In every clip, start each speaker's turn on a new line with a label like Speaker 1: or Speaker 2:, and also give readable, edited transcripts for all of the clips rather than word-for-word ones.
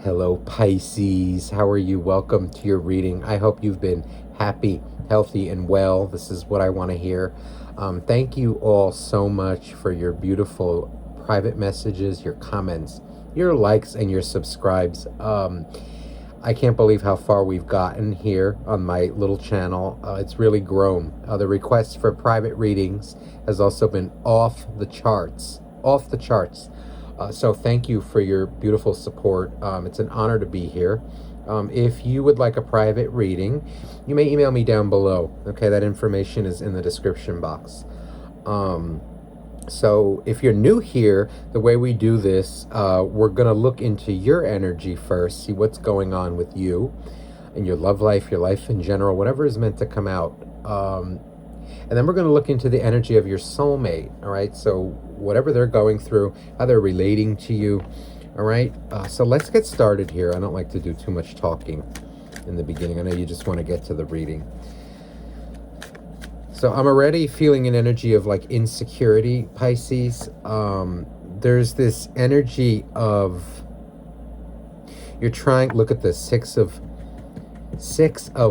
Speaker 1: Hello, Pisces. How are you? Welcome to your reading. I hope you've been happy, healthy, and well. This is what I want to hear. Thank you all so much for your beautiful private messages, your comments, your likes, and your subscribes. I can't believe how far we've gotten here on my little channel. It's really grown. The requests for private readings has also been off the charts. Off the charts. So thank you for your beautiful support. It's an honor to be here. If you would like a private reading, you may email me down below. Okay, that information is in the description box. So if you're new here, the way we do this, we're going to look into your energy first, see what's going on with you and your love life, your life in general, whatever is meant to come out. And then we're going to look into the energy of your soulmate, all right? So whatever they're going through, how they're relating to you, all right? So let's get started here. I don't like to do too much talking in the beginning. I know you just want to get to the reading. So I'm already feeling an energy of like insecurity, Pisces. There's this energy of you're trying, look at this, six of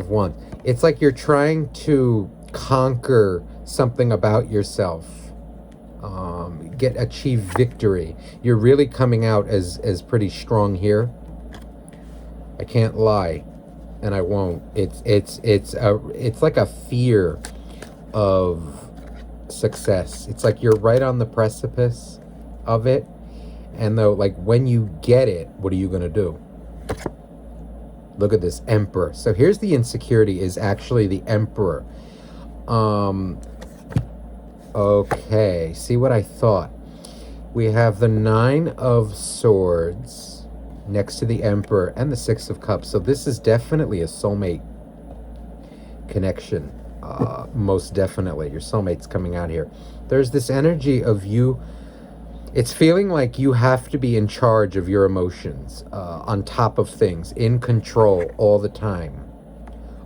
Speaker 1: wands. It's like you're trying to conquer something about yourself, achieve victory. You're really coming out as pretty strong here. I can't lie, and I won't. It's like a fear of success. It's like you're right on the precipice of it, and though, like, when you get it, what are you gonna do? Look at this Emperor. So here's the insecurity, is actually the Emperor. Okay, see what I thought. We have the Nine of Swords next to the Emperor and the Six of Cups. So this is definitely a soulmate connection. Most definitely. Your soulmate's coming out here. There's this energy of you. It's feeling like you have to be in charge of your emotions, on top of things, in control all the time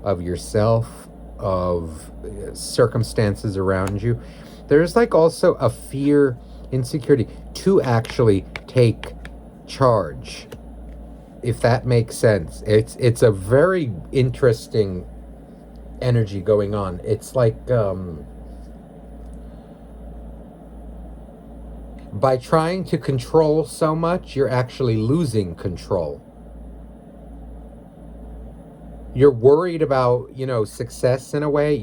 Speaker 1: of yourself, of circumstances around you. There's like also a fear, insecurity to actually take charge, if that makes sense. It's a very interesting energy going on. It's like by trying to control so much, you're actually losing control. You're worried about, success in a way,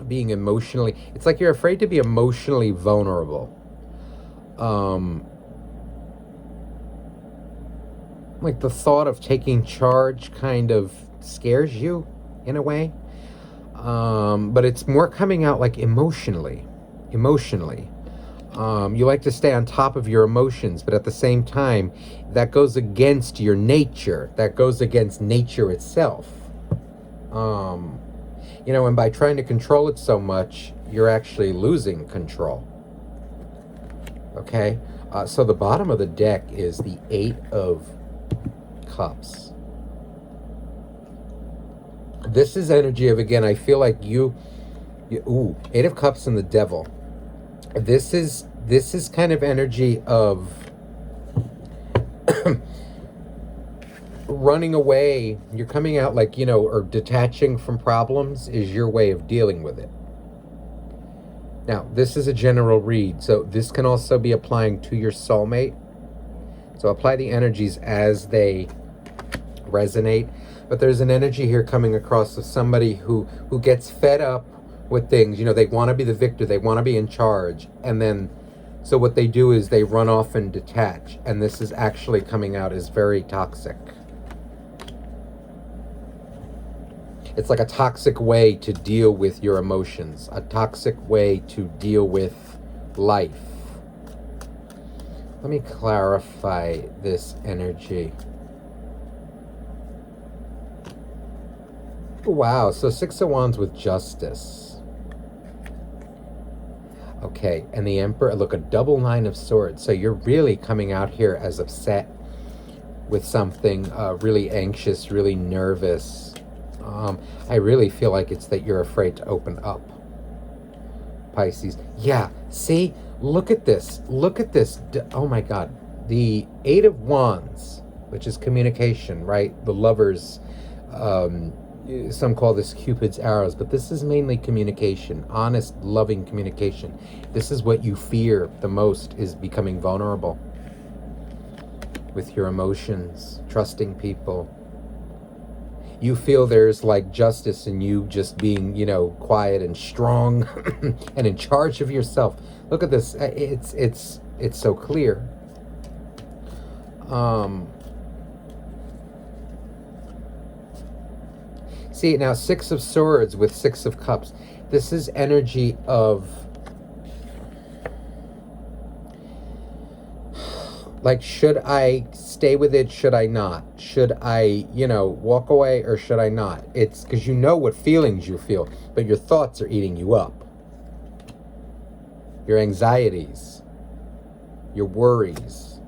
Speaker 1: being emotionally. It's like you're afraid to be emotionally vulnerable. Like the thought of taking charge kind of scares you in a way. But it's more coming out like emotionally. You like to stay on top of your emotions, but at the same time, that goes against your nature. That goes against nature itself. And by trying to control it so much, you're actually losing control. Okay? So the bottom of the deck is the Eight of Cups. This is energy of, again, I feel like you Eight of Cups and the Devil. This is kind of energy of running away. You're coming out like, or detaching from problems is your way of dealing with it. Now, this is a general read, so this can also be applying to your soulmate. So apply the energies as they resonate. But there's an energy here coming across of somebody who gets fed up with things. They want to be the victor. They want to be in charge. And then, so what they do is they run off and detach. And this is actually coming out as very toxic. It's like a toxic way to deal with your emotions. A toxic way to deal with life. Let me clarify this energy. Wow, so Six of Wands with Justice. Okay, and the Emperor, look, a double Nine of Swords. So you're really coming out here as upset with something, really anxious, really nervous. I really feel like it's that you're afraid to open up, Pisces. Yeah, see, look at this. Look at this. Oh my God. The Eight of Wands which is communication, right? The lovers, some call this Cupid's arrows, but this is mainly communication, honest, loving communication. This is what you fear the most, is becoming vulnerable with your emotions, trusting people. You feel there's like justice in you just being, quiet and strong and in charge of yourself. Look at this. It's so clear. See, now 6 of Swords with 6 of Cups. This is energy of, like, should I stay with it? Should I not? Should I, walk away, or should I not? It's because you know what feelings you feel, but your thoughts are eating you up. Your anxieties, your worries.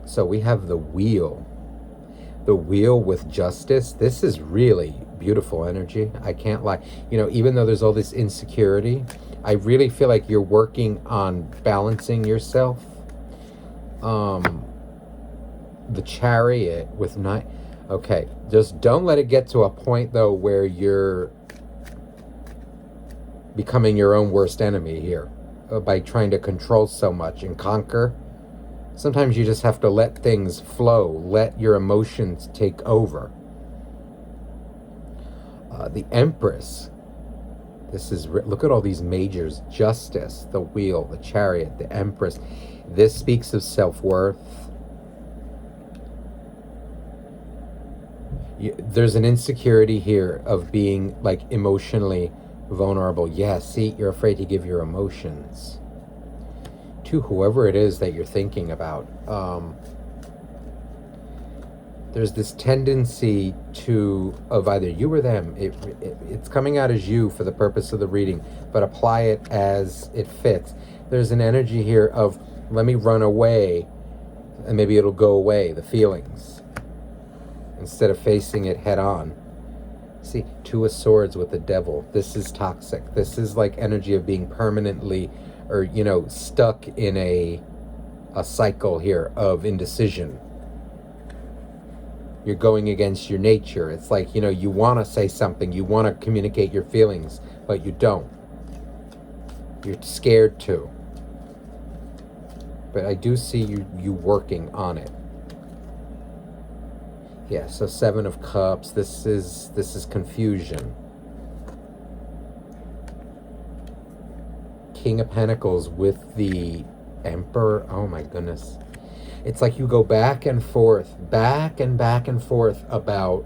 Speaker 1: So we have the Wheel. The Wheel with Justice. This is really beautiful energy. I can't lie. Even though there's all this insecurity, I really feel like you're working on balancing yourself. The Chariot with 9. Okay, just don't let it get to a point though where you're becoming your own worst enemy here by trying to control so much and conquer. Sometimes you just have to let things flow, let your emotions take over. The Empress. This is, look at all these majors. Justice, the Wheel, the Chariot, the Empress. This speaks of self-worth. There's an insecurity here of being like emotionally vulnerable. Yeah, see, you're afraid to give your emotions to whoever it is that you're thinking about. There's this tendency of either you or them. It's coming out as you for the purpose of the reading, but apply it as it fits. There's an energy here of, let me run away, and maybe it'll go away, the feelings, instead of facing it head on. See, 2 of Swords with the Devil. This is toxic. This is like energy of being permanently, or stuck in a cycle here of indecision. You're going against your nature. It's like, you want to say something, you want to communicate your feelings, but you don't. You're scared to. But I do see you working on it. Yeah, so 7 of Cups. This is confusion. King of Pentacles with the Emperor. Oh my goodness. It's like you go back and forth about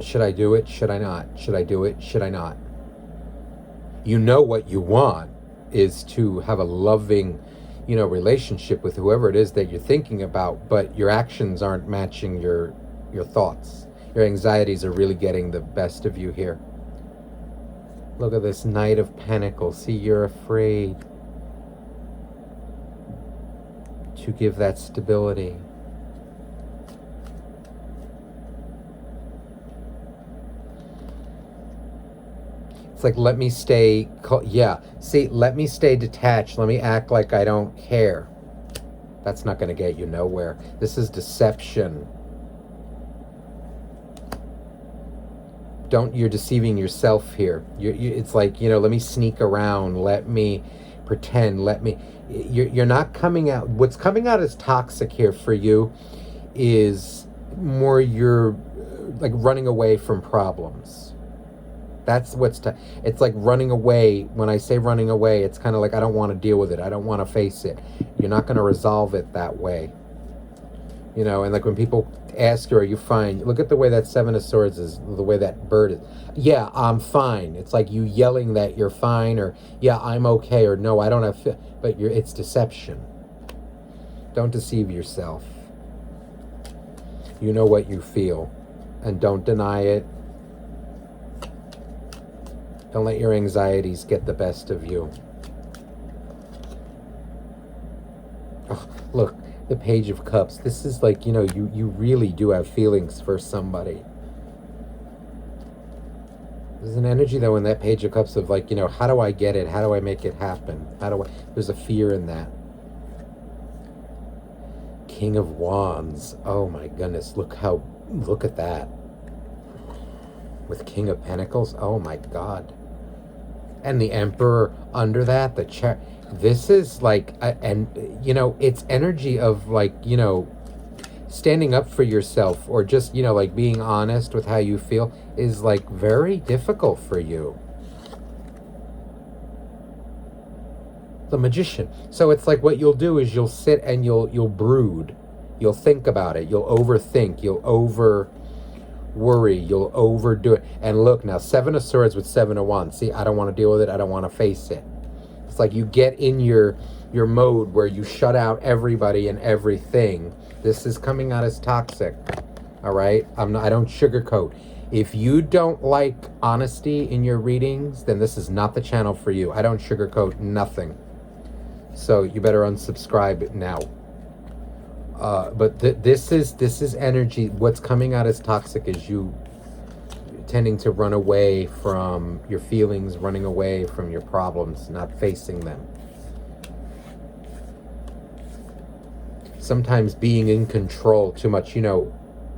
Speaker 1: should I do it? Should I not? Should I do it? Should I not? What you want is to have a loving, relationship with whoever it is that you're thinking about, but your actions aren't matching your thoughts. Your anxieties are really getting the best of you here. Look at this Knight of Pentacles. See, you're afraid to give that stability. It's like, let me stay, let me stay detached. Let me act like I don't care. That's not going to get you nowhere. This is deception. You're deceiving yourself here. It's like, let me sneak around. Let me pretend. You're not coming out. What's coming out as toxic here for you is more you're like running away from problems. That's it's like running away. When I say running away, it's kind of like, I don't want to deal with it. I don't want to face it. You're not going to resolve it that way. And like when people ask you, are you fine? Look at the way that 7 of Swords is, the way that bird is. Yeah, I'm fine. It's like you yelling that you're fine, or yeah, I'm okay, or no, I don't have, but it's deception. Don't deceive yourself. You know what you feel, and don't deny it. Don't let your anxieties get the best of you. Oh, look, the Page of Cups. This is like, you really do have feelings for somebody. There's an energy, though, in that Page of Cups of like, how do I get it? How do I make it happen? There's a fear in that. King of Wands. Oh my goodness, look at that. With King of Pentacles, oh my God. And the Emperor under that, this is like, and you know, it's energy of like, you know, standing up for yourself, or just, you know, like being honest with how you feel is like very difficult for you. The Magician. So it's like what you'll do is you'll sit and you'll brood. You'll think about it. You'll overthink. You'll over worry. You'll overdo it. And look now, 7 of Swords with 7 of Wands. See, I don't want to deal with it. I don't want to face it. It's like you get in your mode where you shut out everybody and everything. This is coming out as toxic. All right? I don't sugarcoat. If you don't like honesty in your readings, then this is not the channel for you. I don't sugarcoat nothing. So you better unsubscribe now. But this is energy. What's coming out as toxic is you tending to run away from your feelings, running away from your problems, not facing them. Sometimes being in control too much, you know,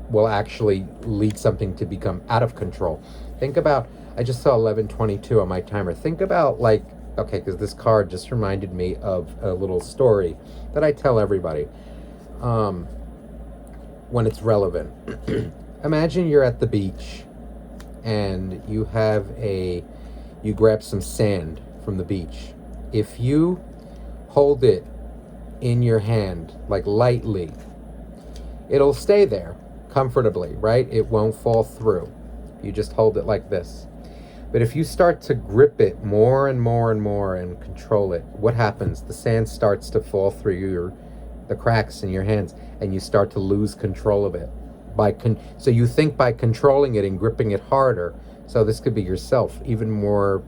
Speaker 1: will actually lead something to become out of control. Think about, I just saw 11:22 on my timer. Think about like, okay, because this card just reminded me of a little story that I tell everybody when it's relevant. Imagine you're at the beach and you grab some sand from the beach. If you hold it in your hand, like lightly, it'll stay there comfortably, right? It won't fall through. You just hold it like this. But if you start to grip it more and more and more and control it, what happens? The sand starts to fall through the cracks in your hands, and you start to lose control of it. So you think by controlling it and gripping it harder, so this could be yourself, even more,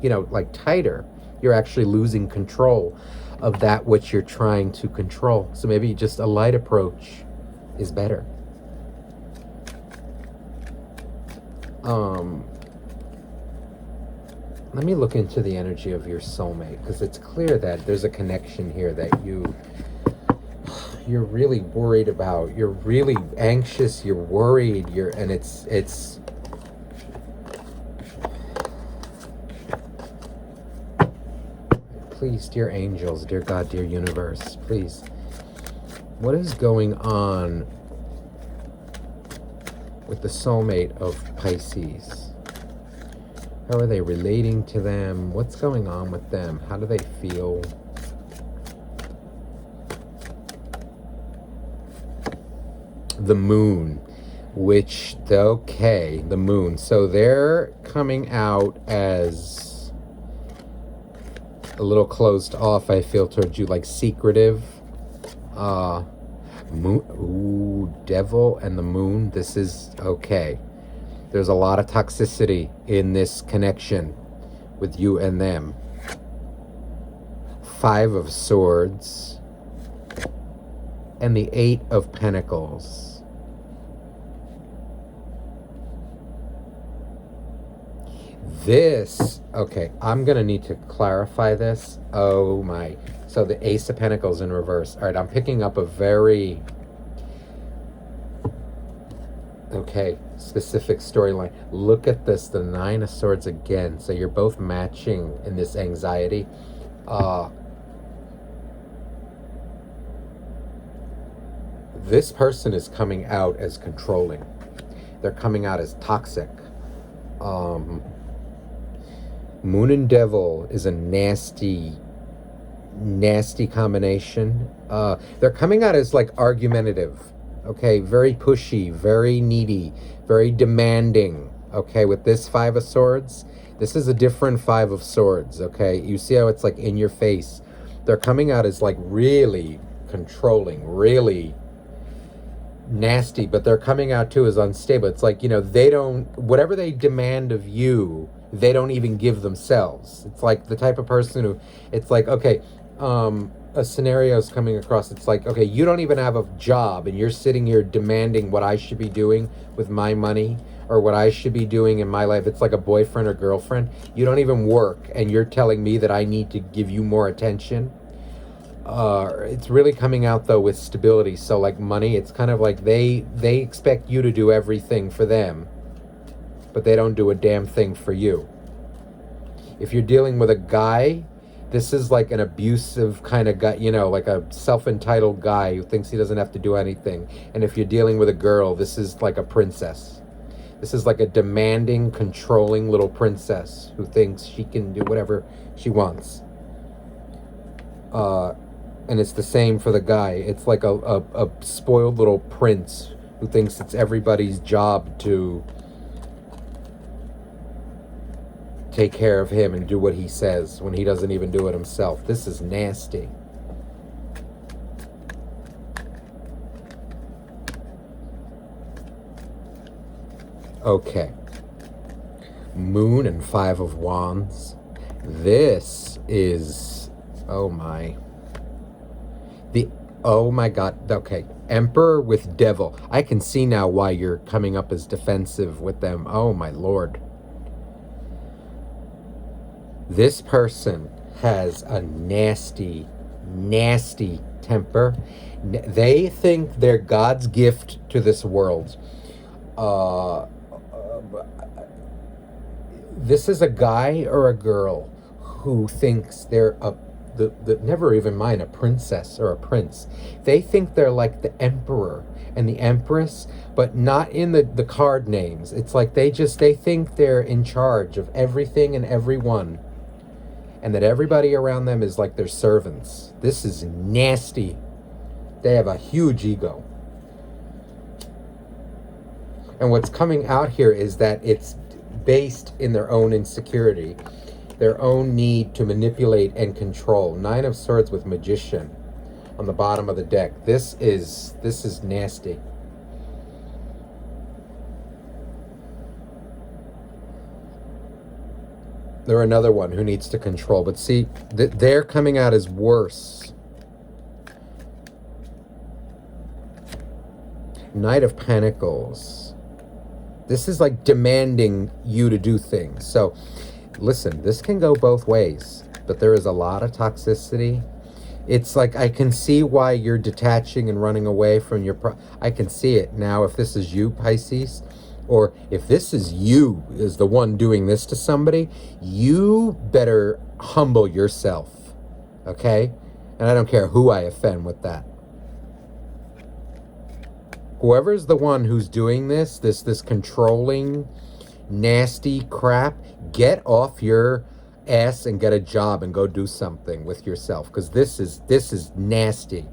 Speaker 1: you know, like tighter, you're actually losing control of that which you're trying to control. So maybe just a light approach is better. Let me look into the energy of your soulmate, because it's clear that there's a connection here that you're really worried about. You're really anxious, you're worried, and it's please, dear angels, dear God, dear universe, please, what is going on with the soulmate of Pisces? How are they relating to them? What's going on with them? How do they feel? The moon, the moon. So they're coming out as a little closed off, I feel, towards you, like secretive. Moon, ooh, devil and the moon. This is okay. There's a lot of toxicity in this connection with you and them. 5 of Swords and the 8 of Pentacles. This, okay, I'm going to need to clarify this. Oh my. So the Ace of Pentacles in reverse. All right, I'm picking up a very, okay, specific storyline. Look at this, the 9 of Swords again. So you're both matching in this anxiety. This person is coming out as controlling. They're coming out as toxic. Moon and Devil is a nasty combination. They're coming out as like argumentative. Okay, very pushy, very needy, very demanding. Okay, with this 5 of Swords, this is a different 5 of Swords. Okay, you see how it's like in your face. They're coming out as like really controlling, really nasty, but they're coming out too as unstable. It's like, you know, they don't, whatever they demand of you, they don't even give themselves. It's like the type of person who, it's like, okay, a scenario is coming across. It's like, okay, you don't even have a job and you're sitting here demanding what I should be doing with my money or what I should be doing in my life. It's like a boyfriend or girlfriend. You don't even work and you're telling me that I need to give you more attention. It's really coming out though with stability. So like money, it's kind of like they expect you to do everything for them, but they don't do a damn thing for you. If you're dealing with a guy, this is like an abusive kind of guy, you know, like a self-entitled guy who thinks he doesn't have to do anything. And if you're dealing with a girl, this is like a princess. This is like a demanding, controlling little princess who thinks she can do whatever she wants. And it's the same for the guy. It's like a spoiled little prince who thinks it's everybody's job to take care of him and do what he says when he doesn't even do it himself. This is nasty. Okay. Moon and Five of Wands. This is, oh my. Oh my God. Okay. Emperor with Devil. I can see now why you're coming up as defensive with them. Oh my Lord. This person has a nasty, nasty temper. They think they're God's gift to this world. This is a guy or a girl who thinks they're never even mind a princess or a prince. They think they're like the emperor and the empress, but not in the card names. It's like they think they're in charge of everything and everyone, and that everybody around them is like their servants. This is nasty. They have a huge ego. And what's coming out here is that it's based in their own insecurity, their own need to manipulate and control. Nine of Swords with Magician on the bottom of the deck. This is nasty. They're another one who needs to control. But see, they're coming out as worse. Knight of Pentacles. This is like demanding you to do things. So, listen, this can go both ways. But there is a lot of toxicity. It's like I can see why you're detaching and running away from your... I can see it. Now, if this is you, Pisces, or if this is you, is the one doing this to somebody, you better humble yourself, okay? And I don't care who I offend with that. Whoever's the one who's doing this controlling, nasty crap, get off your ass and get a job and go do something with yourself, because this is nasty.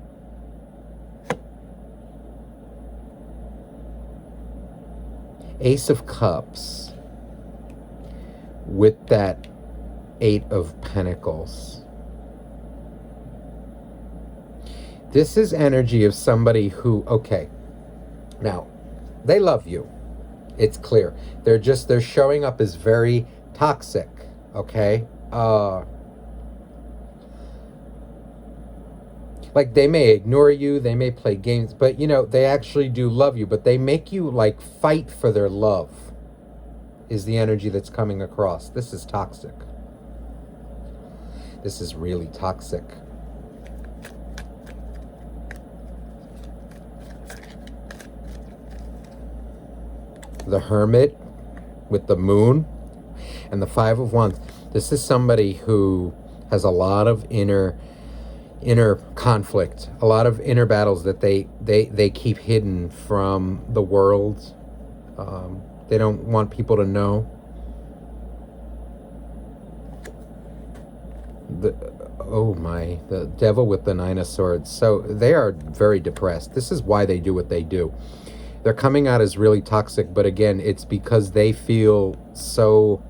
Speaker 1: Ace of Cups with that Eight of Pentacles. This is energy of somebody who, okay, now, they love you. It's clear. They're showing up as very toxic, okay? Like, they may ignore you, they may play games, but, you know, they actually do love you, but they make you, like, fight for their love, is the energy that's coming across. This is toxic. This is really toxic. The Hermit with the Moon and the Five of Wands. This is somebody who has a lot of inner conflict, a lot of inner battles that they keep hidden from the world. They don't want people to know. The Devil with the Nine of Swords. So they are very depressed. This is why they do what they do. They're coming out as really toxic, but again, it's because they feel so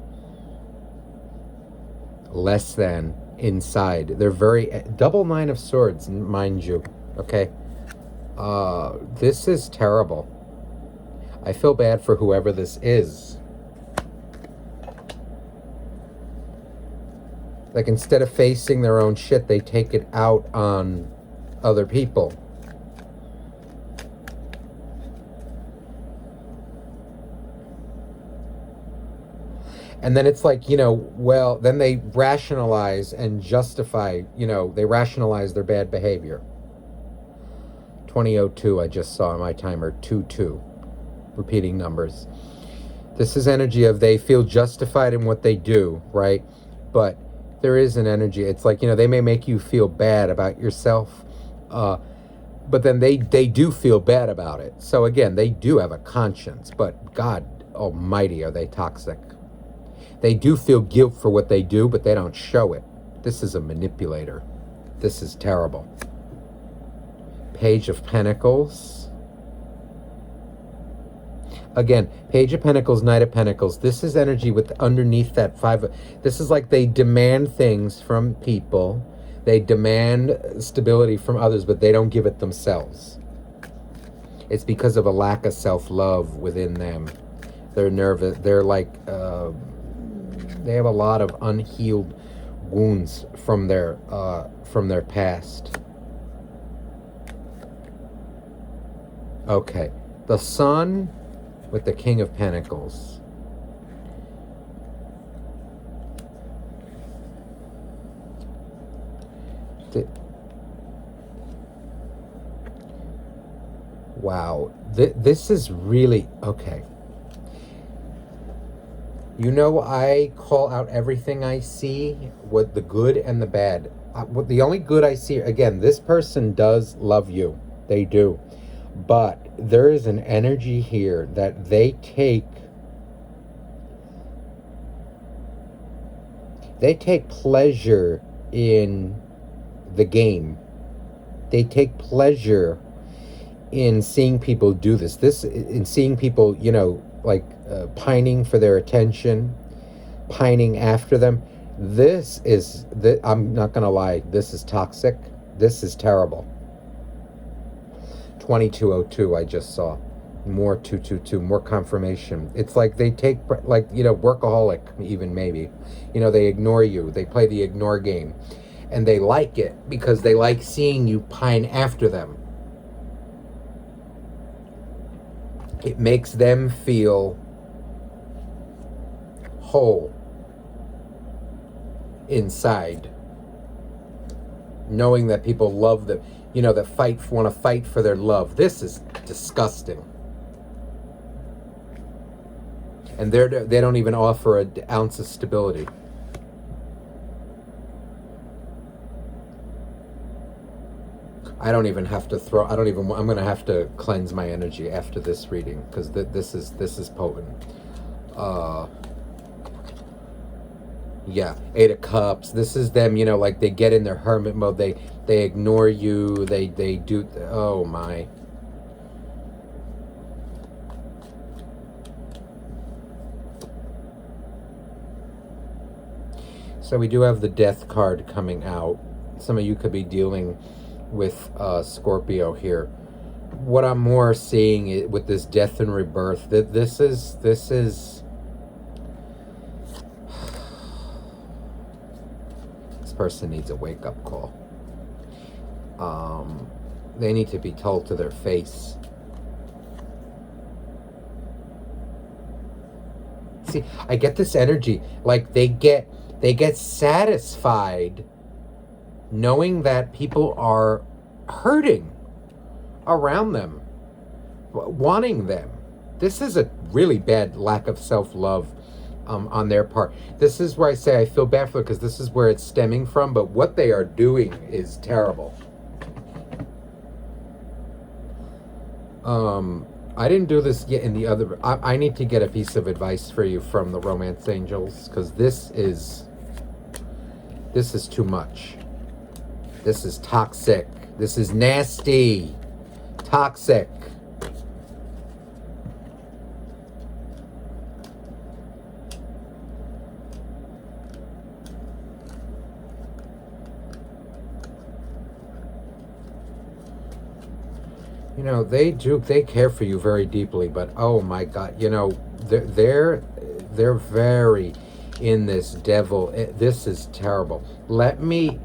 Speaker 1: less than inside. They're very... Double Nine of Swords, mind you. Okay? This is terrible. I feel bad for whoever this is. Like, instead of facing their own shit, they take it out on other people. And then it's like, well, then they rationalize and justify, they rationalize their bad behavior. 2002, I just saw on my timer, 22, repeating numbers. This is energy of they feel justified in what they do, right? But there is an energy. It's like, they may make you feel bad about yourself, but then they do feel bad about it. So again, they do have a conscience, but God almighty, are they toxic. They do feel guilt for what they do, but they don't show it. This is a manipulator. This is terrible. Page of Pentacles. Again, Page of Pentacles, Knight of Pentacles. This is energy with underneath that five. This is like they demand things from people. They demand stability from others, but they don't give it themselves. It's because of a lack of self-love within them. They're nervous. They're like, they have a lot of unhealed wounds from their past. Okay, the Sun with the King of Pentacles. Wow, this is really okay. I call out everything I see, what the good and the bad. What the only good I see, again, this person does love you. They do. But there is an energy here that they take pleasure in the game. They take pleasure in seeing people do this. In seeing people, pining for their attention, pining after them. I'm not going to lie, this is toxic. This is terrible. 2202, I just saw. More 222, more confirmation. It's like they take, workaholic even maybe. They ignore you. They play the ignore game. And they like it because they like seeing you pine after them. It makes them feel whole inside, knowing that people love them, that want to fight for their love. This is disgusting. And they don't even offer an ounce of stability. I'm going to have to cleanse my energy after this reading, because this is potent. Yeah, 8 of Cups. This is them, they get in their hermit mode. They ignore you. They do. Oh my. So we do have the Death card coming out. Some of you could be dealing with Scorpio here. What I'm more seeing with this death and rebirth, that this is this person needs a wake-up call. They need to be told to their face. See, I get this energy like they get satisfied knowing that people are hurting around them, wanting them. This is a really bad lack of self-love on their part. This is where I say I feel bad for it, because this is where it's stemming from, but what they are doing is terrible. I didn't do this yet in the other. I need to get a piece of advice for you from the Romance Angels, because this is too much. This is toxic. This is nasty. Toxic. They care for you very deeply, but oh my God, they're very in this devil. This is terrible. Let me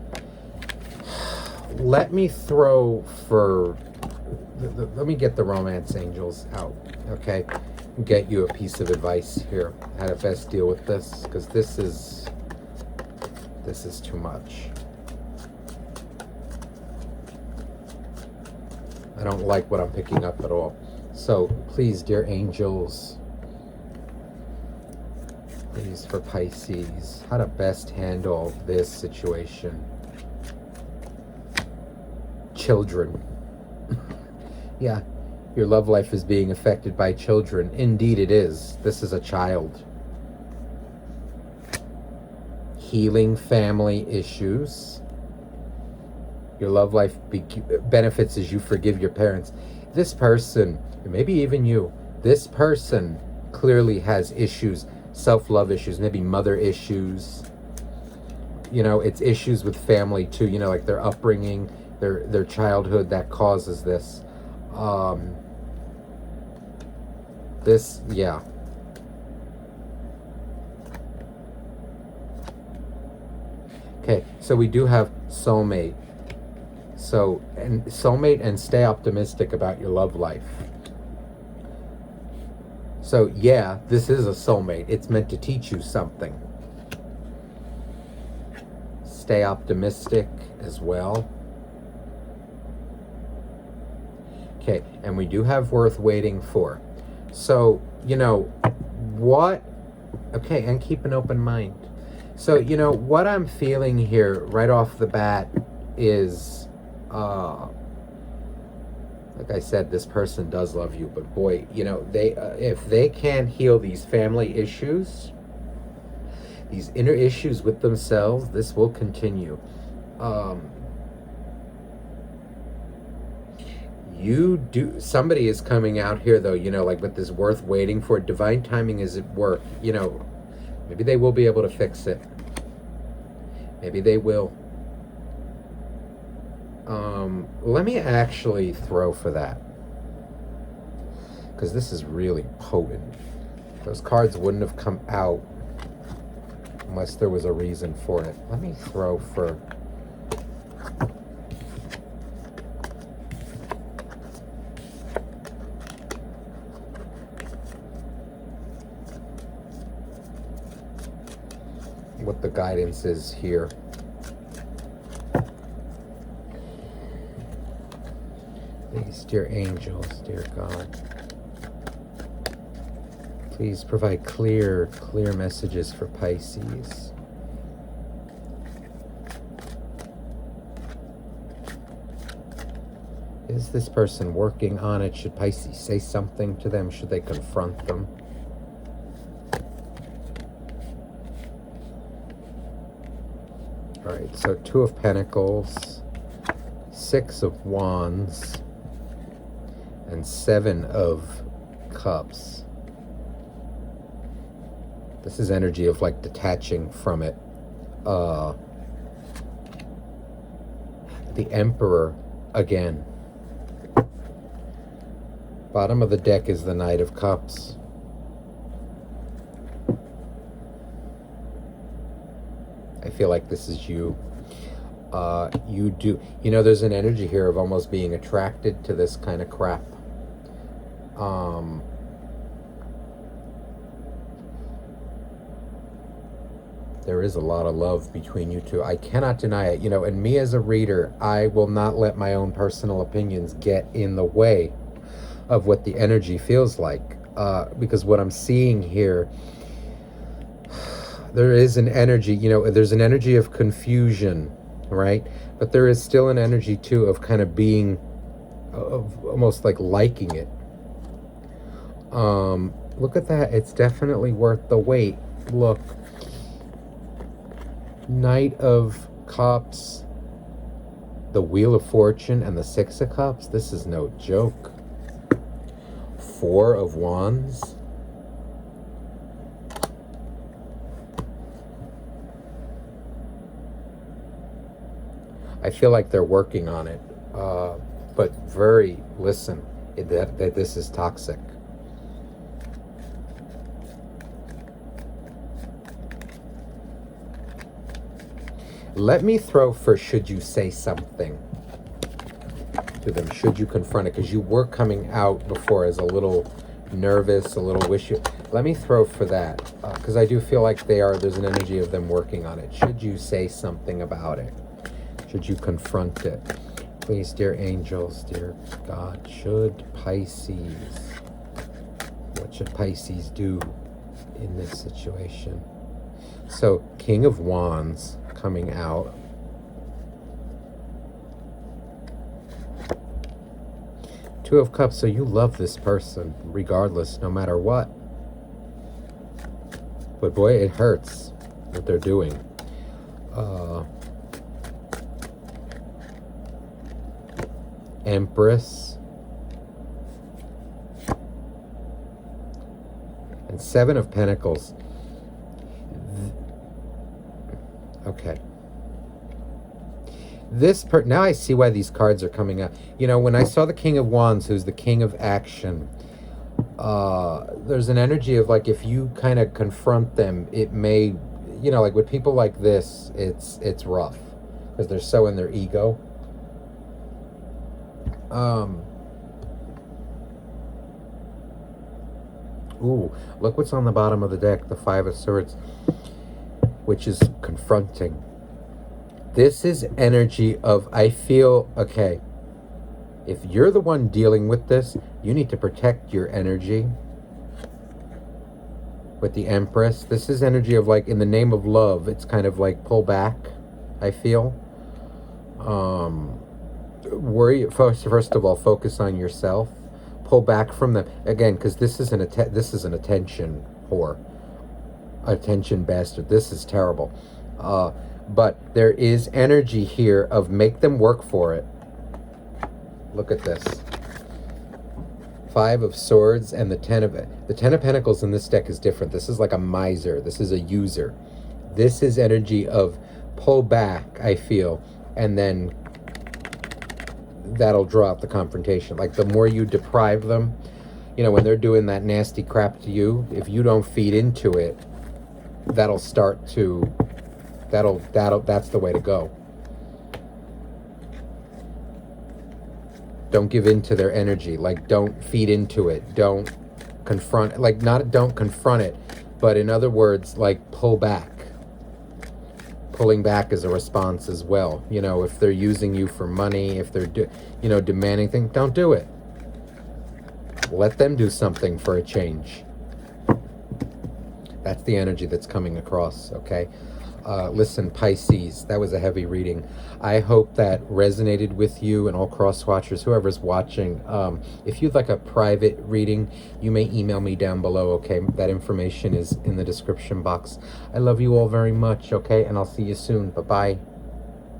Speaker 1: throw for, let me get the Romance Angels out, okay? get you a piece of advice here, how to best deal with this, because this is too much. I don't like what I'm picking up at all. So please, dear angels, please, for Pisces, how to best handle this situation. Children. Yeah, your love life is being affected by children. Indeed it is. This is a child. Healing family issues. Your love life benefits as you forgive your parents. This person, maybe even you, this person clearly has issues, self-love issues, maybe mother issues. You know, it's issues with family too, you know, like their upbringing, their childhood that causes this. Yeah. Okay, so we do have soulmate. So, and soulmate, and stay optimistic about your love life. So yeah, this is a soulmate. It's meant to teach you something. Stay optimistic as well. Okay, and we do have worth waiting for. So, you know, what... Okay, and keep an open mind. So, you know, what I'm feeling here right off the bat is... like I said, this person does love you, but boy, you know, they if they can't heal these family issues, these inner issues with themselves, this will continue. Somebody is coming out here though, you know, like with this worth waiting for. Divine timing is at work. You know, maybe they will be able to fix it. Maybe they will. Let me actually throw for that, because this is really potent. Those cards wouldn't have come out unless there was a reason for it. Let me throw for... what the guidance is here. Please, dear angels, dear God, please provide clear messages for Pisces. Is this person working on it? Should Pisces say something to them? Should they confront them? All right, so Two of Pentacles, Six of Wands, and Seven of Cups. This is energy of like detaching from it. The Emperor again. Bottom of the deck is the Knight of Cups. I feel like this is you. You know, there's an energy here of almost being attracted to this kind of crap. There is a lot of love between you two. I cannot deny it. You know, and me as a reader, I will not let my own personal opinions get in the way of what the energy feels like. Because what I'm seeing here, there is an energy, you know, there's an energy of confusion, right? But there is still an energy too of kind of being, of almost like liking it. Look at that. It's definitely worth the wait. Look. Knight of Cups, the Wheel of Fortune, and the Six of Cups. This is no joke. Four of Wands. I feel like they're working on it. But listen, that this is toxic. Let me throw for should you say something to them? Should you confront it? Because you were coming out before as a little nervous, a little wishy. Let me throw for that, because I do feel like there's an energy of them working on it. Should you say something about it? Should you confront it? Please, dear angels, dear God, what should Pisces do in this situation? So, King of Wands coming out. Two of Cups, so you love this person, regardless, no matter what. But boy, it hurts what they're doing. Empress. And Seven of Pentacles. Okay. Now I see why these cards are coming out. You know, when I saw the King of Wands, who's the king of action, there's an energy of like, if you kind of confront them, it may, you know, like with people like this, it's rough because they're so in their ego. Ooh, look what's on the bottom of the deck, the Five of Swords, which is confronting. This is energy of, I feel, okay, if you're the one dealing with this, you need to protect your energy. With the Empress, this is energy of like, in the name of love, it's kind of like pull back, I feel. Worry, first of all, focus on yourself. Pull back from them. Again, because this is an attention whore. Attention bastard. This is terrible. But there is energy here of make them work for it. Look at this. Five of Swords and the Ten of Pentacles in this deck is different. This is like a miser. This is a user. This is energy of pull back, I feel, and then that'll draw out the confrontation. Like the more you deprive them, you know, when they're doing that nasty crap to you, if you don't feed into it, that's the way to go. Don't give in to their energy. Like, don't feed into it. Don't confront, like, don't confront it, but in other words, like, pull back. Pulling back is a response as well. You know, if they're using you for money, if they're, demanding things, don't do it. Let them do something for a change. That's the energy that's coming across, okay? Listen, Pisces, that was a heavy reading. I hope that resonated with you and all cross watchers, whoever's watching. If you'd like a private reading, you may email me down below, okay? That information is in the description box. I love you all very much, okay? And I'll see you soon. Bye-bye.